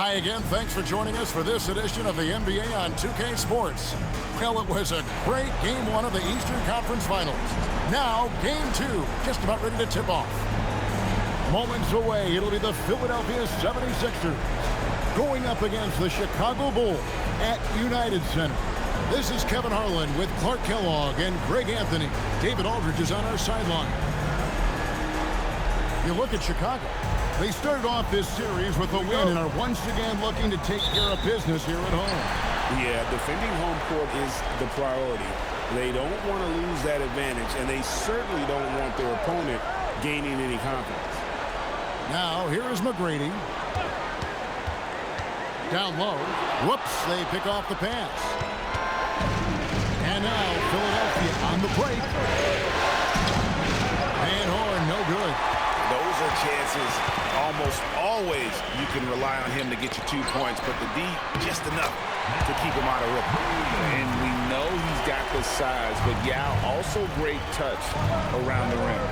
Hi again. Thanks for joining us for this edition of the NBA on 2K Sports. Well, it was a great Game 1 of the Eastern Conference Finals. Now, Game 2, just about ready to tip off. Moments away, it'll be the Philadelphia 76ers going up against the Chicago Bulls at United Center. This is Kevin Harlan with Clark Kellogg and Greg Anthony. David Aldridge is on our sideline. You look at Chicago. They started off this series with a win and are once again looking to take care of business here at home. Yeah, defending home court is the priority. They don't want to lose that advantage, and they certainly don't want their opponent gaining any confidence. Now, here is McGrady. Down low. Whoops, they pick off the pass. And now, Philadelphia on the break. Van Horn, no good. Those are chances almost always you can rely on him to get you 2 points, but the D just enough to keep him out of rhythm. And we know he's got the size, but yeah, also great touch around the rim.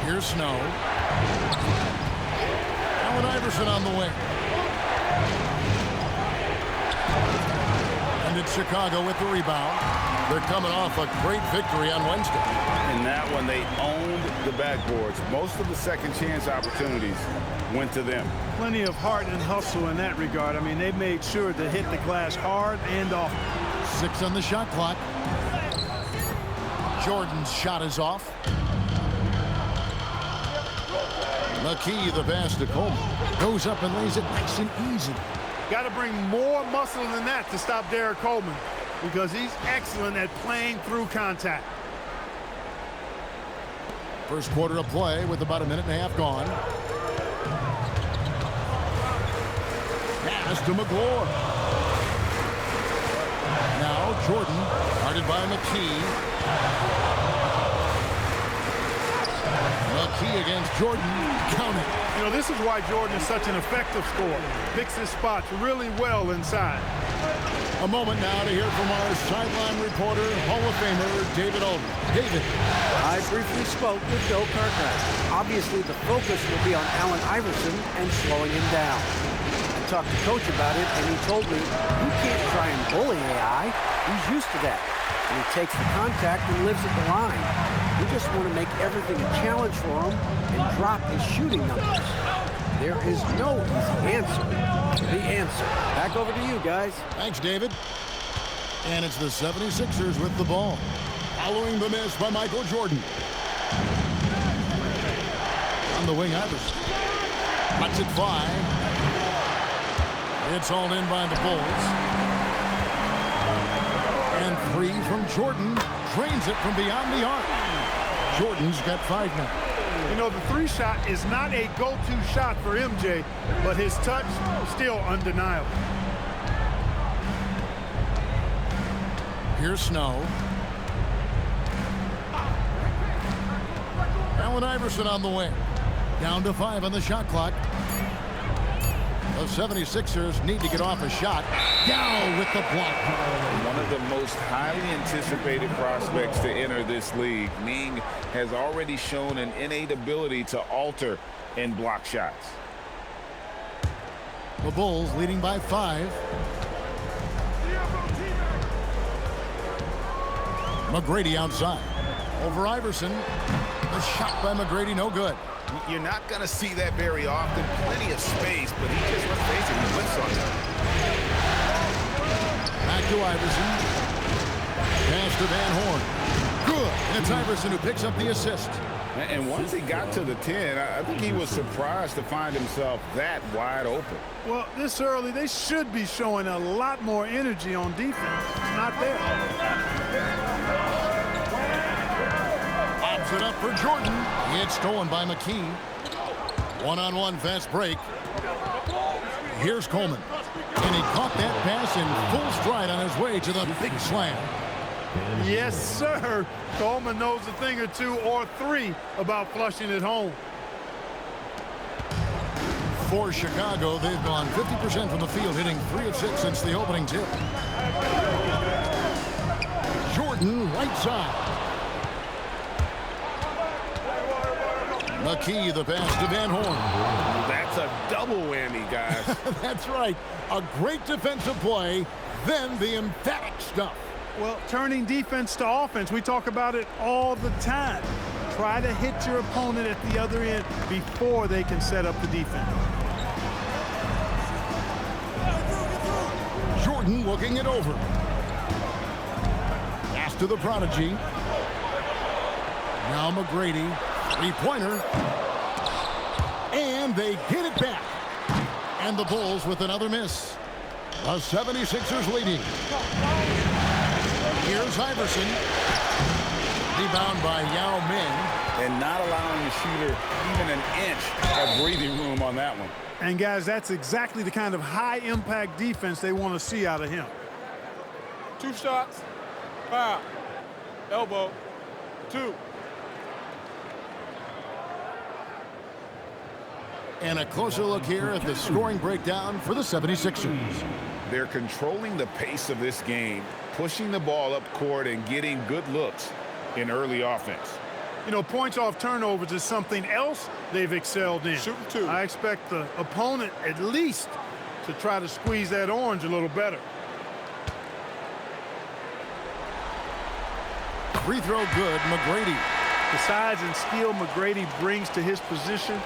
Here's Snow. Allen Iverson on the wing. And it's Chicago with the rebound. They're coming off a great victory on Wednesday. In that one, they owned the backboards. Most of the second chance opportunities went to them. Plenty of heart and hustle in that regard. I mean, they made sure to hit the glass hard and often. 6 on the shot clock. Jordan's shot is off. McKee, the pass to Coleman. Goes up and lays it nice and easy. Got to bring more muscle than that to stop Derek Coleman, because he's excellent at playing through contact. First quarter of play with about a minute and a half gone. Pass to McGlure. Now Jordan, guarded by McKee. McKee against Jordan. Count it. You know, this is why Jordan is such an effective scorer. Picks his spots really well inside. A moment now to hear from our sideline reporter, Hall of Famer David Aldridge. David. I briefly spoke with Bill Cartwright. Obviously, the focus will be on Allen Iverson and slowing him down. I talked to Coach about it, and he told me, you can't try and bully AI. He's used to that. And he takes the contact and lives at the line. We just want to make everything a challenge for him and drop his shooting numbers. There is no easy answer. The answer. Back over to you, guys. Thanks, David. And it's the 76ers with the ball. Following the miss by Michael Jordan. On the wing, Iverson. Lets it fly. It's all in by the Bulls. And 3 from Jordan. Drains it from beyond the arc. Jordan's got 5 now. You know, the 3 shot is not a go-to shot for MJ, but his touch still undeniable. Here's Snow. Allen Iverson on the wing. Down to 5 on the shot clock. The 76ers need to get off a shot. Down with the block. One of the most highly anticipated prospects to enter this league. Ming has already shown an innate ability to alter and block shots. The Bulls leading by 5. McGrady outside. Over Iverson. The shot by McGrady, no good. You're not going to see that very often. Plenty of space, but he just, let's face it, he whips on them. Back to Iverson. Pass to Van Horn. Good. It's Iverson who picks up the assist. And once he got to the 10, I think he was surprised to find himself that wide open. Well, this early, they should be showing a lot more energy on defense. It's not there. Pops it up for Jordan. It's stolen by McKee. One-on-one fast break. Here's Coleman. And he caught that pass in full stride on his way to the big slam. Yes, sir. Coleman knows a thing or 2 or 3 about flushing it home. For Chicago, they've gone 50% from the field, hitting 3 of 6 since the opening tip. Jordan, right side. McKee, the pass to Van Horn. That's a double whammy, guys. That's right. A great defensive play, then the emphatic stuff. Well, turning defense to offense, we talk about it all the time. Try to hit your opponent at the other end before they can set up the defense. Jordan looking it over. Pass to the prodigy. Now McGrady, three-pointer. And they get it back. And the Bulls with another miss. The 76ers leading. Here's Iverson. Rebound by Yao Ming. And not allowing the shooter even an inch of breathing room on that one. And, guys, that's exactly the kind of high-impact defense they want to see out of him. 2 shots, foul, elbow, 2. And a closer look here at the scoring breakdown for the 76ers. They're controlling the pace of this game, pushing the ball up court and getting good looks in early offense. You know, points off turnovers is something else they've excelled in. Shooting 2. I expect the opponent at least to try to squeeze that orange a little better. Free throw good, McGrady. The size and skill McGrady brings to his position,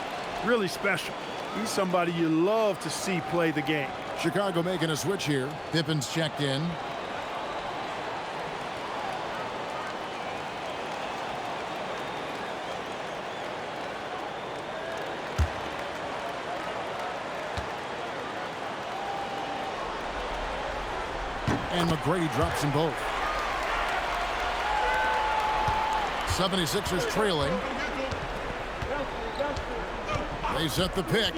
really special. He's somebody you love to see play the game. Chicago making a switch here. Pippen's checked in. And McGrady drops them both. 76ers trailing. They set the pick.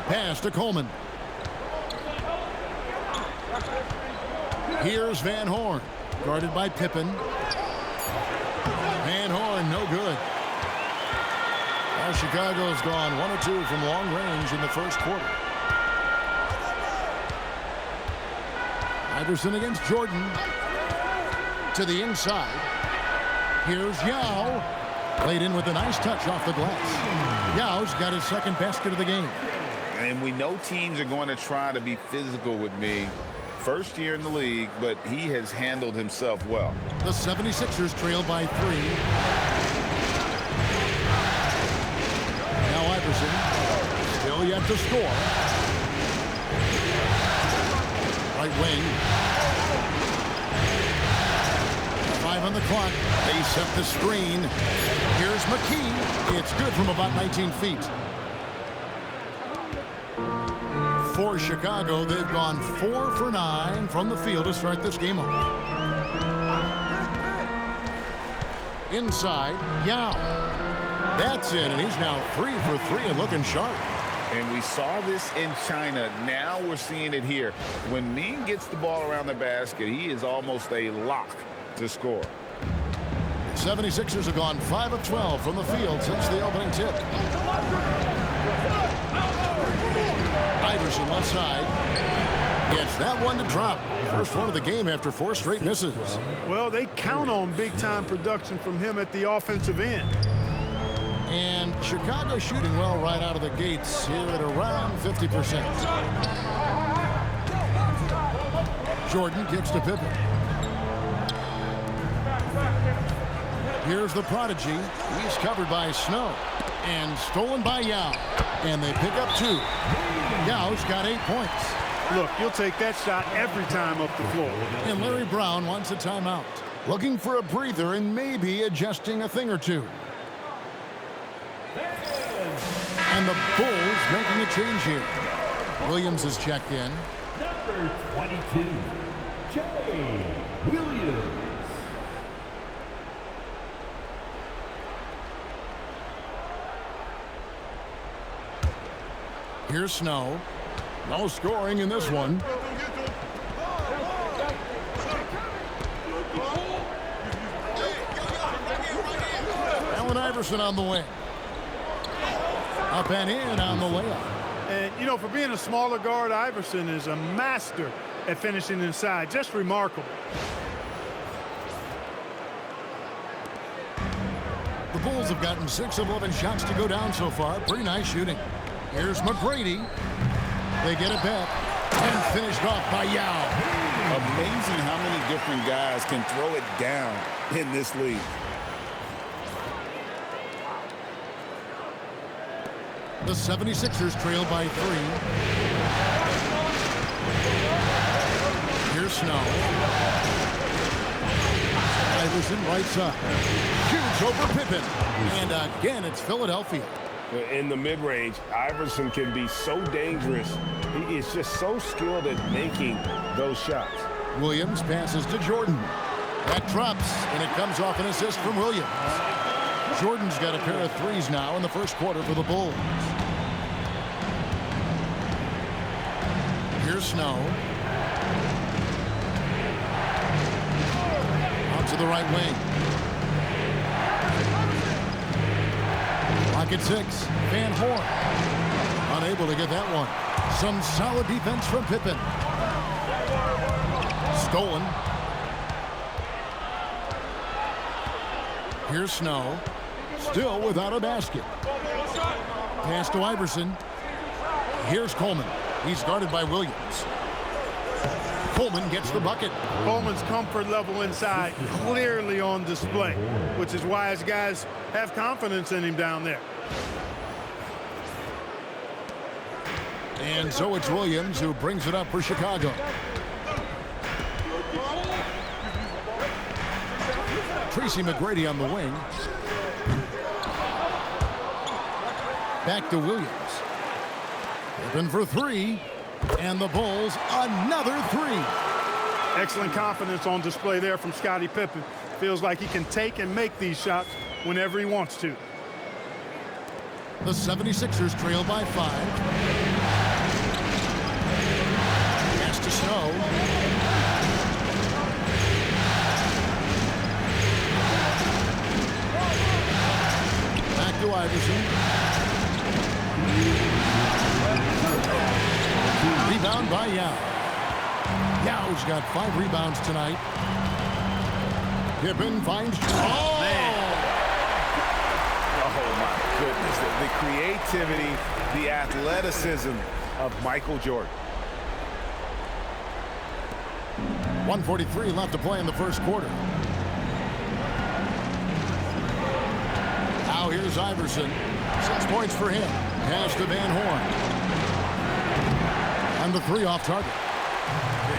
Pass to Coleman. Here's Van Horn. Guarded by Pippen. Van Horn, no good. Now Chicago's gone 1 or 2 from long range in the first quarter. Iverson against Jordan. To the inside. Here's Yao. Played in with a nice touch off the glass. Yao's got his second basket of the game. And we know teams are going to try to be physical with Ming. First year in the league, but he has handled himself well. The 76ers trail by 3. Now Iverson. Still yet to score. Right wing. 5 on the clock. They set the screen. Here's McKee. It's good from about 19 feet. For Chicago, they've gone 4 for 9 from the field to start this game off. Inside, Yao. That's it, and he's now 3 for 3 and looking sharp. And we saw this in China. Now we're seeing it here. When Ming gets the ball around the basket, he is almost a lock to score. 76ers have gone 5 of 12 from the field since the opening tip. Iverson left side. Gets that one to drop. First one of the game after 4 straight misses. Well, they count on big-time production from him at the offensive end. And Chicago shooting well right out of the gates here at around 50%. Jordan kicks to Pippen. Here's the prodigy. He's covered by Snow. And stolen by Yao. And they pick up 2. Yao's got 8 points. Look, you'll take that shot every time up the floor. And Larry Brown wants a timeout. Looking for a breather and maybe adjusting a thing or two. And the Bulls making a change here. Williams is checked in. Number 22, Jay Williams. Here's Snow. No scoring in this one. Allen Iverson on the wing. Up and in on the layup. And, you know, for being a smaller guard, Iverson is a master at finishing inside. Just remarkable. The Bulls have gotten 6 of 11 shots to go down so far. Pretty nice shooting. Here's McGrady. They get it back and finished off by Yao. Amazing how many different guys can throw it down in this league. The 76ers trail by 3. Here's Snow. Iverson right side. Shoots over Pippen. And again, it's Philadelphia. In the mid-range, Iverson can be so dangerous. He is just so skilled at making those shots. Williams passes to Jordan. That drops, and it comes off an assist from Williams. Jordan's got a pair of threes now in the first quarter for the Bulls. Here's Snow. Out to the right wing. Pocket 6. Van Horn. Unable to get that one. Some solid defense from Pippen. Stolen. Here's Snow. Still without a basket. Pass to Iverson. Here's Coleman. He's guarded by Williams. Coleman gets the bucket. Coleman's comfort level inside clearly on display, which is why his guys have confidence in him down there. And so it's Williams who brings it up for Chicago. Tracy McGrady on the wing. Back to Williams. Open for 3. And the Bulls, another 3. Excellent confidence on display there from Scottie Pippen. Feels like he can take and make these shots whenever he wants to. The 76ers trail by 5. Pass to Snow. Back to Iverson. Rebound by Yao. Yao's got 5 rebounds tonight. Pippen finds... Oh! Man. Oh, my goodness. The creativity, the athleticism of Michael Jordan. 1:43 left to play in the first quarter. Now here's Iverson. 6 points for him. Pass to Van Horn. And the 3 off target.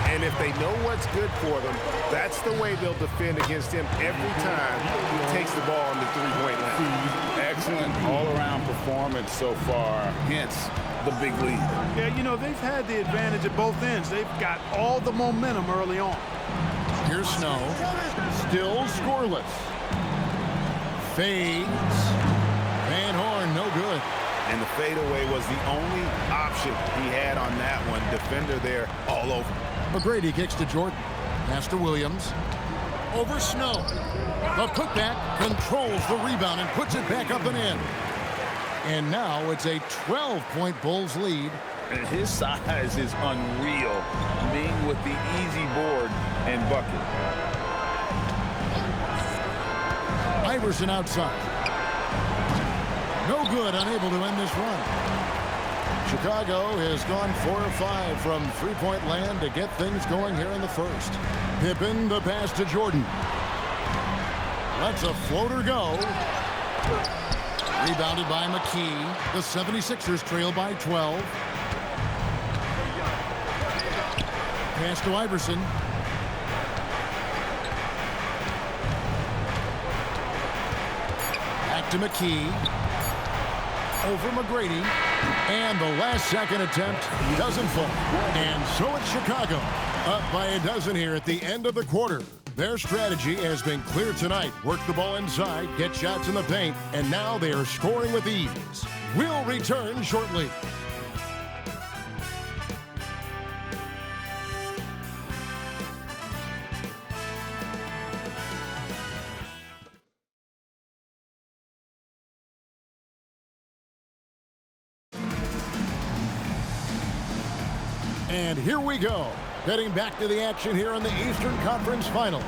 And if they know what's good for them, that's the way they'll defend against him every time he takes the ball in the three-point line. Excellent all-around performance so far, hence the big lead. Yeah, you know, they've had the advantage at both ends. They've got all the momentum early on. Here's Snow. Still scoreless. Fades. Van Horn, no good. And the fadeaway was the only option he had on that one. Defender there all over. McGrady kicks to Jordan. Pass to Williams. Over Snow. The putback controls the rebound and puts it back up and in. And now it's a 12-point Bulls lead. And his size is unreal. Ming with the easy board and bucket. Iverson outside. No good, unable to end this run. Chicago has gone 4 of 5 from three-point land to get things going here in the first. Pippen, the pass to Jordan. Lets a floater go. Rebounded by McKee. The 76ers trail by 12. Pass to Iverson. Back to McKee. Over McGrady, and the last second attempt doesn't fall. And so it's Chicago, up by a dozen here at the end of the quarter. Their strategy has been clear tonight. Work the ball inside, get shots in the paint, and now they are scoring with ease. We'll return shortly. And here we go, heading back to the action here in the Eastern Conference Final.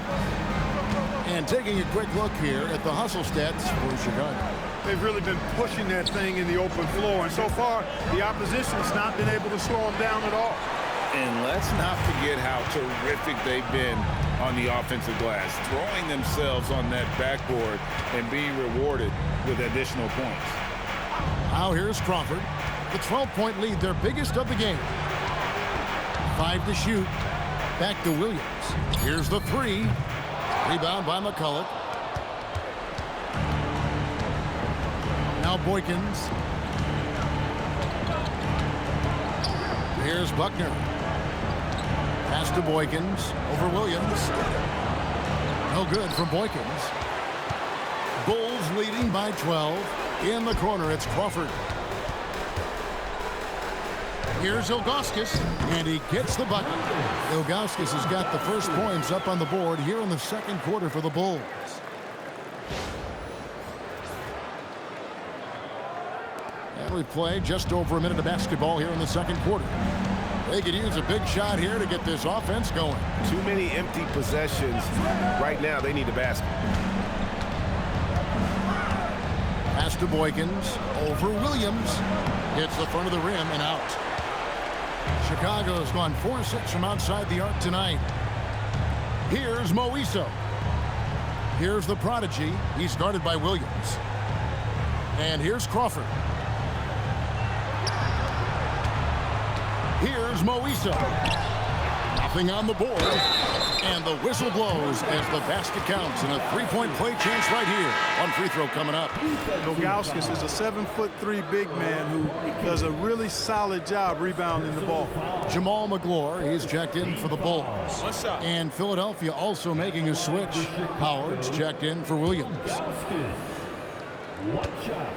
And taking a quick look here at the hustle stats for Chicago. They've really been pushing that thing in the open floor, and so far the opposition's not been able to slow them down at all. And let's not forget how terrific they've been on the offensive glass, throwing themselves on that backboard and being rewarded with additional points. Now here's Crawford. The 12-point lead, their biggest of the game. 5 to shoot. Back to Williams. Here's the 3. Rebound by McCulloch. Now Boykins. Here's Buckner. Pass to Boykins. Over Williams. No good from Boykins. Bulls leading by 12. In the corner, it's Crawford. Here's Ilgauskas, and he gets the bucket. Ilgauskas has got the first points up on the board here in the second quarter for the Bulls. And we play just over a minute of basketball here in the second quarter. They could use a big shot here to get this offense going. Too many empty possessions. Right now, they need a basket. Pass to Boykins, over Williams. Hits the front of the rim and out. Chicago's gone 4-6 from outside the arc tonight. Here's Moiso. Here's the prodigy. He's guarded by Williams. And here's Crawford. Here's Moiso. Nothing on the board. And the whistle blows as the basket counts, and a three-point play chance right here. One free throw coming up. Ilgauskas is a 7'3" big man who does a really solid job rebounding the ball. Jamal McGlure, he's checked in for the Bulls. And Philadelphia also making a switch. Howard's checked in for Williams. One shot.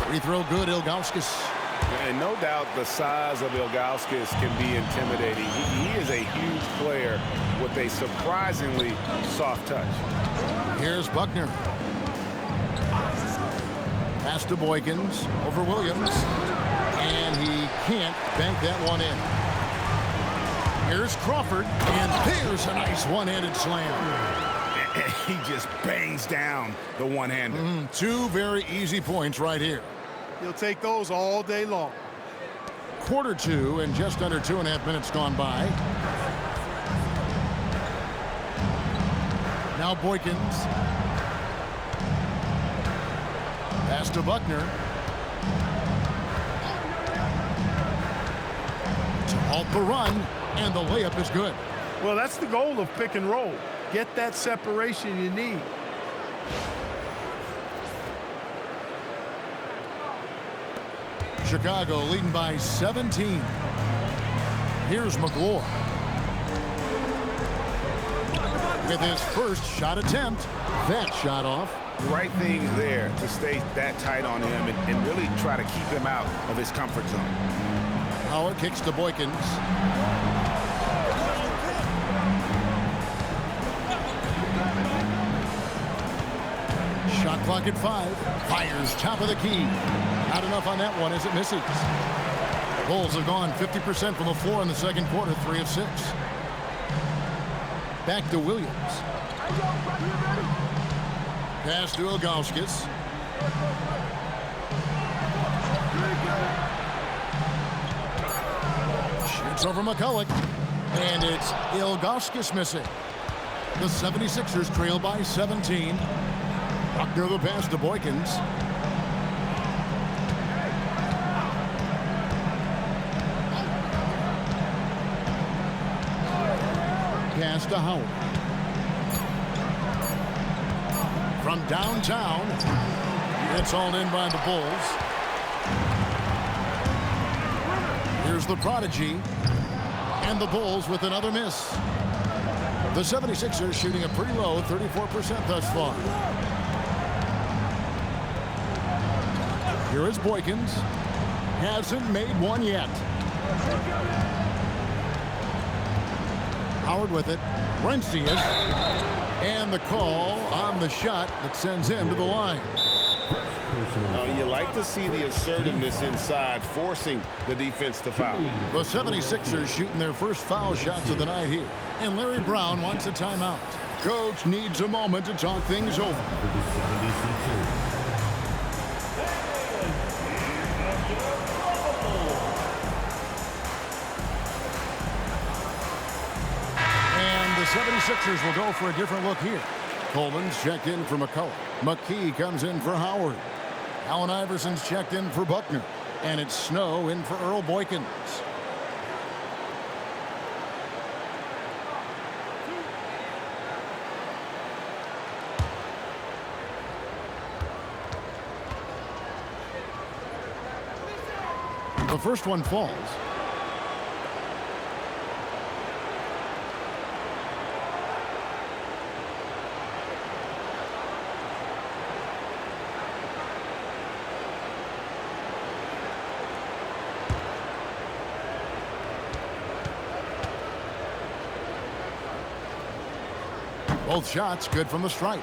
Free throw good, Ilgauskas. And no doubt the size of Ilgauskas can be intimidating. He is a huge player with a surprisingly soft touch. Here's Buckner. Pass to Boykins, over Williams. And he can't bank that one in. Here's Crawford, and there's a nice one-handed slam. He just bangs down the one-hander. 2 very easy points right here. He'll take those all day long. Quarter 2 and just under 2.5 minutes gone by. Now Boykins. Pass to Buckner. To halt the run, and the layup is good. Well, that's the goal of pick and roll. Get that separation you need. Chicago leading by 17. Here's McGlure. With his first shot attempt, that shot off. Right thing there to stay that tight on him and really try to keep him out of his comfort zone. Howard kicks to Boykins. Shot clock at 5. Fires top of the key. Not enough on that one as it misses. Bulls have gone 50% from the floor in the second quarter, 3 of 6. Back to Williams. Pass to Ilgauskas. Shoots over McCulloch. And it's Ilgauskas missing. The 76ers trail by 17. Buckner the pass to Boykins. Pass to Howard. From downtown, it's all in by the Bulls. Here's the prodigy, and the Bulls with another miss. The 76ers shooting a pretty low 34% thus far. Here is Boykins. Hasn't made one yet. Howard with it. Rencius. And the call on the shot that sends him to the line. You like to see the assertiveness inside, forcing the defense to foul. The 76ers shooting their first foul shots of the night here. And Larry Brown wants a timeout. Coach needs a moment to talk things over. And the 76ers will go for a different look here. Coleman's checked in for McCullough. McKee comes in for Howard. Allen Iverson's checked in for Buckner. And it's Snow in for Earl Boykins. The first one falls. Both shots good from the stripe.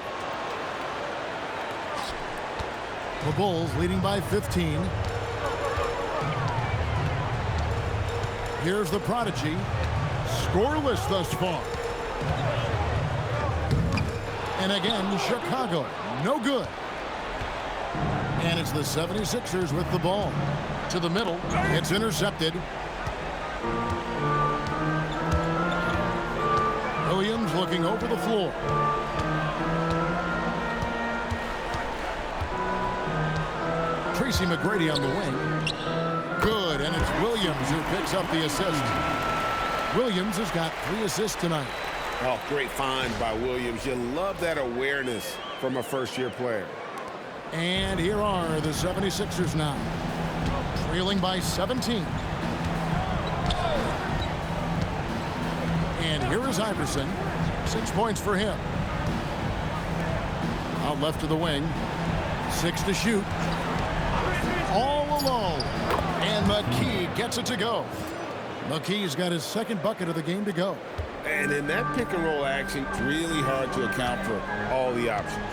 The Bulls leading by 15. Here's the Prodigy. Scoreless thus far. And again, Chicago. No good. And it's the 76ers with the ball. To the middle. It's intercepted. Williams looking over the floor. Tracy McGrady on the wing. Good, and it's Williams who picks up the assist. Williams has got 3 assists tonight. Oh, great find by Williams. You love that awareness from a first-year player. And here are the 76ers now, trailing by 17. And here is Iverson. 6 points for him. Out left to the wing. 6 to shoot. All alone. And McKee gets it to go. McKee's got his second bucket of the game to go. And in that pick-and-roll action, it's really hard to account for all the options.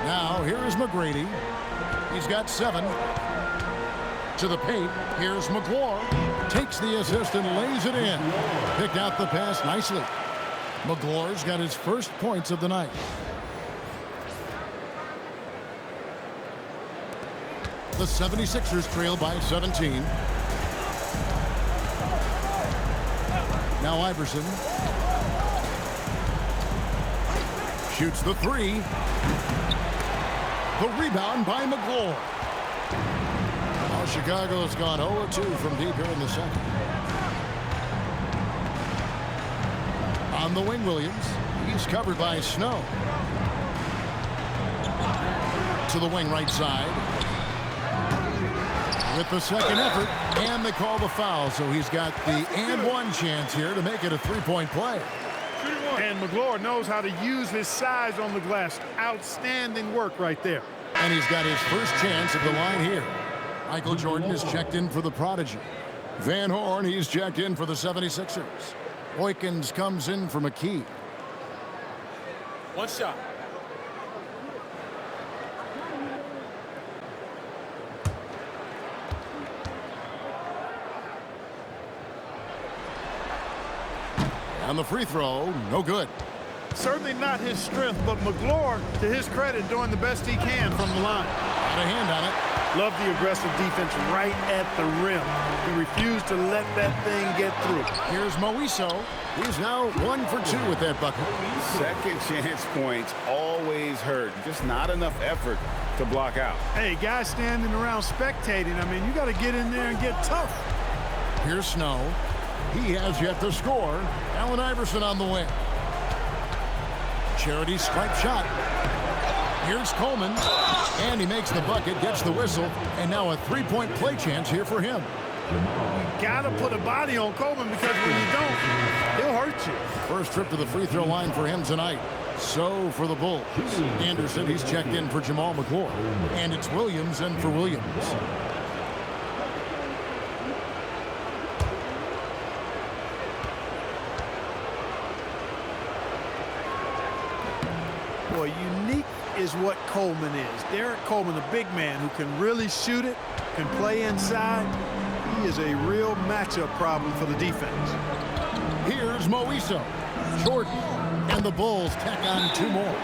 Now, here is McGrady. He's got 7. To the paint. Here's McGlure. Takes the assist and lays it in. Picked out the pass nicely. McGlure's got his first points of the night. The 76ers trail by 17. Now Iverson. Shoots the 3. The rebound by McGlure. Well, Chicago's gone 0-2 from deep here in the second. On the wing, Williams. He's covered by Snow. To the wing right side. With the second effort, and they call the foul, so he's got the and one chance here to make it a three-point play. And McGlure knows how to use his size on the glass. Outstanding work right there. And he's got his first chance at the line here. Michael Jordan is checked in for the Prodigy. Van Horn, he's checked in for the 76ers. Boykins comes in for McKee. One shot. On the free throw, no good. Certainly not his strength, but McGlure, to his credit, doing the best he can from the line. Got a hand on it. Love the aggressive defense right at the rim. He refused to let that thing get through. Here's Moiso. He's now 1 for 2 with that bucket. Second chance points always hurt. Just not enough effort to block out. Hey, guys standing around spectating, I mean, you got to get in there and get tough. Here's Snow. He has yet to score. Allen Iverson on the wing. Charity stripe shot. Here's Coleman. And he makes the bucket, gets the whistle, and now a three-point play chance here for him. You got to put a body on Coleman because when you don't, he'll hurt you. First trip to the free throw line for him tonight. So for the Bulls. Anderson, he's checked in for Jamal McGlure. And it's Williams in for Williams. Boy, boy, unique is what Coleman is. Derek Coleman, a big man who can really shoot it, can play inside. He is a real matchup problem for the defense. Here's Moiso. Jordan. And the Bulls tack on 2 more.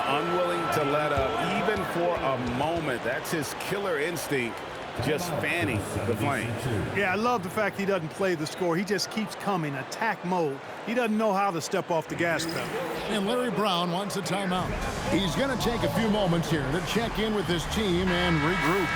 Unwilling to let up even for a moment. That's his killer instinct, just fanning the flame. Yeah, I love the fact he doesn't play the score. He just keeps coming, attack mode. He doesn't know how to step off the gas pedal. And Larry Brown wants a timeout. He's going to take a few moments here to check in with his team and regroup.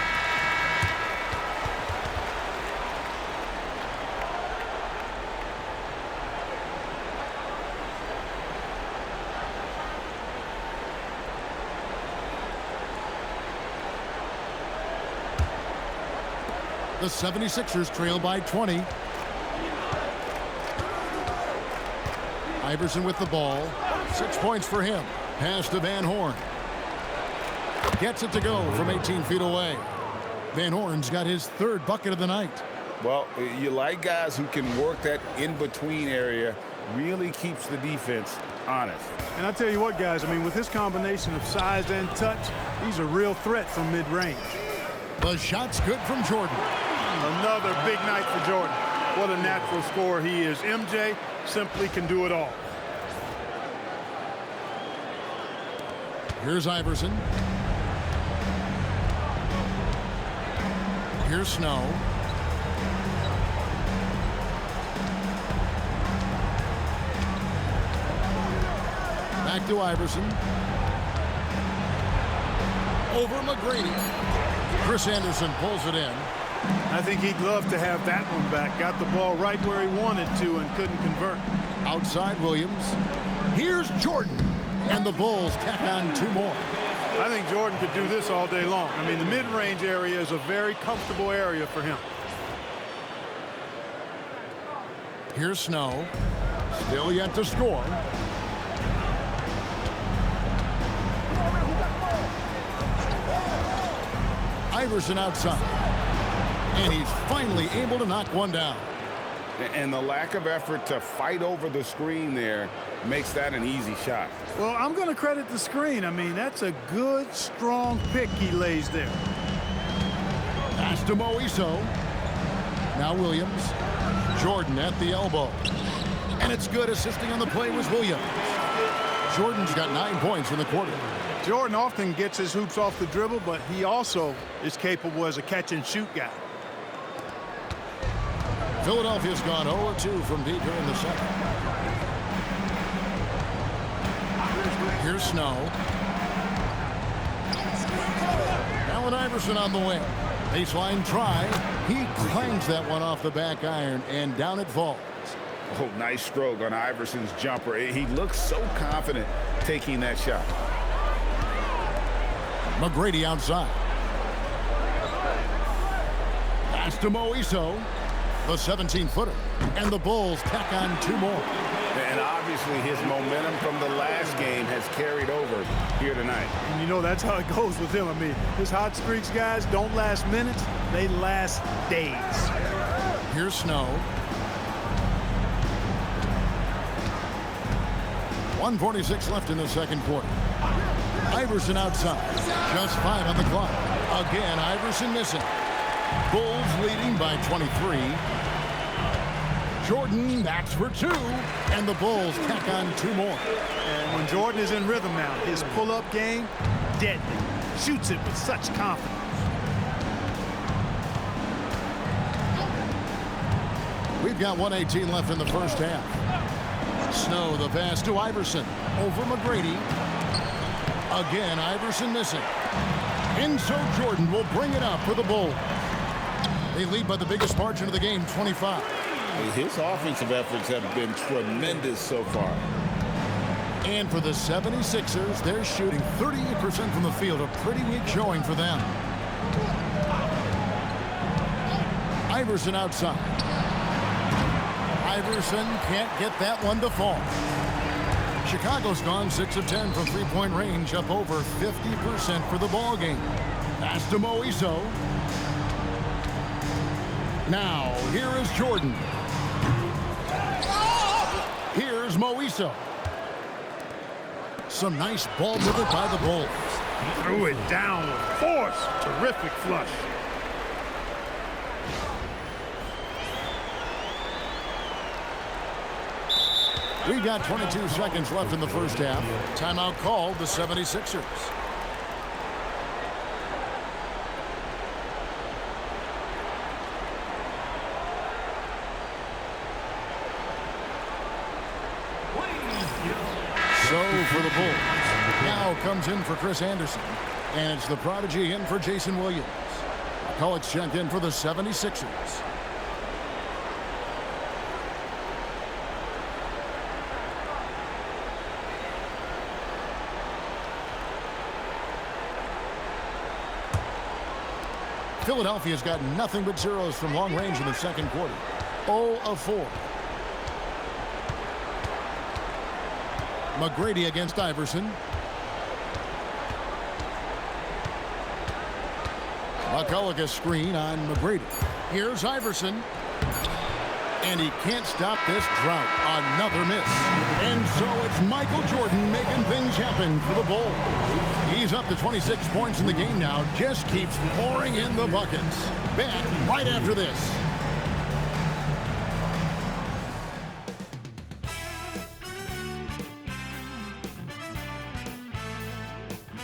The 76ers trail by 20. Iverson with the ball. 6 points for him. Pass to Van Horn. Gets it to go from 18 feet away. Van Horn's got his 3rd bucket of the night. Well, you like guys who can work that in-between area, really keeps the defense honest. And I tell you what, guys, I mean, with his combination of size and touch, he's a real threat from mid-range. The shot's good from Jordan. Another big night for Jordan. What a natural scorer he is. MJ simply can do it all. Here's Iverson. Here's Snow. Back to Iverson. Over McGrady. Chris Anderson pulls it in. I think he'd love to have that one back. Got the ball right where he wanted to and couldn't convert. Outside Williams. Here's Jordan. And the Bulls tack on 2 more. I think Jordan could do this all day long. I mean, the mid-range area is a very comfortable area for him. Here's Snow. Still yet to score. Iverson outside. And he's finally able to knock one down. And the lack of effort to fight over the screen there makes that an easy shot. Well, I'm going to credit the screen. I mean, that's a good, strong pick he lays there. Pass to Moiso. Now Williams. Jordan at the elbow. And it's good. Assisting on the play was Williams. Jordan's got 9 points in the quarter. Jordan often gets his hoops off the dribble, but he also is capable as a catch-and-shoot guy. Philadelphia's gone 0-2 from deep here in the second. Here's Snow. Allen Iverson on the wing. Baseline try. He clangs that one off the back iron, and down it falls. Oh, nice stroke on Iverson's jumper. He looks so confident taking that shot. McGrady outside. Pass to Moiso. The 17-footer. And the Bulls tack on 2 more. And obviously his momentum from the last game has carried over here tonight. And you know that's how it goes with him. I mean, his hot streaks, guys, don't last minutes. They last days. Here's Snow. 1:46 left in the second quarter. Iverson outside. Just 5 on the clock. Again, Iverson missing. Bulls leading by 23. Jordan backs for 2. And the Bulls tack on 2 more. And when Jordan is in rhythm now, his pull-up game, deadly. Shoots it with such confidence. We've got 1:18 left in the first half. Snow, the pass to Iverson. Over McGrady. Again, Iverson missing. And so Jordan will bring it up for the Bulls. They lead by the biggest margin of the game, 25. His offensive efforts have been tremendous so far. And for the 76ers, they're shooting 38% from the field. A pretty weak showing for them. Iverson outside. Iverson can't get that one to fall. Chicago's gone 6 of 10 from three-point range, up over 50% for the ball game. Pass to Moiso. Now, here is Jordan. Here's Moiso. Some nice ball movement by the Bulls. Threw it down with force. Terrific flush. We got 22 seconds left in the first half. Timeout called the 76ers. So for the Bulls. Now comes in for Chris Anderson. And it's the prodigy in for Jason Williams. McCulloch's checked in for the 76ers. Philadelphia's got nothing but zeros from long range in the second quarter. 0 of 4. McGrady against Iverson. McCulloch a screen on McGrady. Here's Iverson. And he can't stop this drought. Another miss. And so it's Michael Jordan making things happen for the Bulls. He's up to 26 points in the game now. Just keeps pouring in the buckets. Back right after this.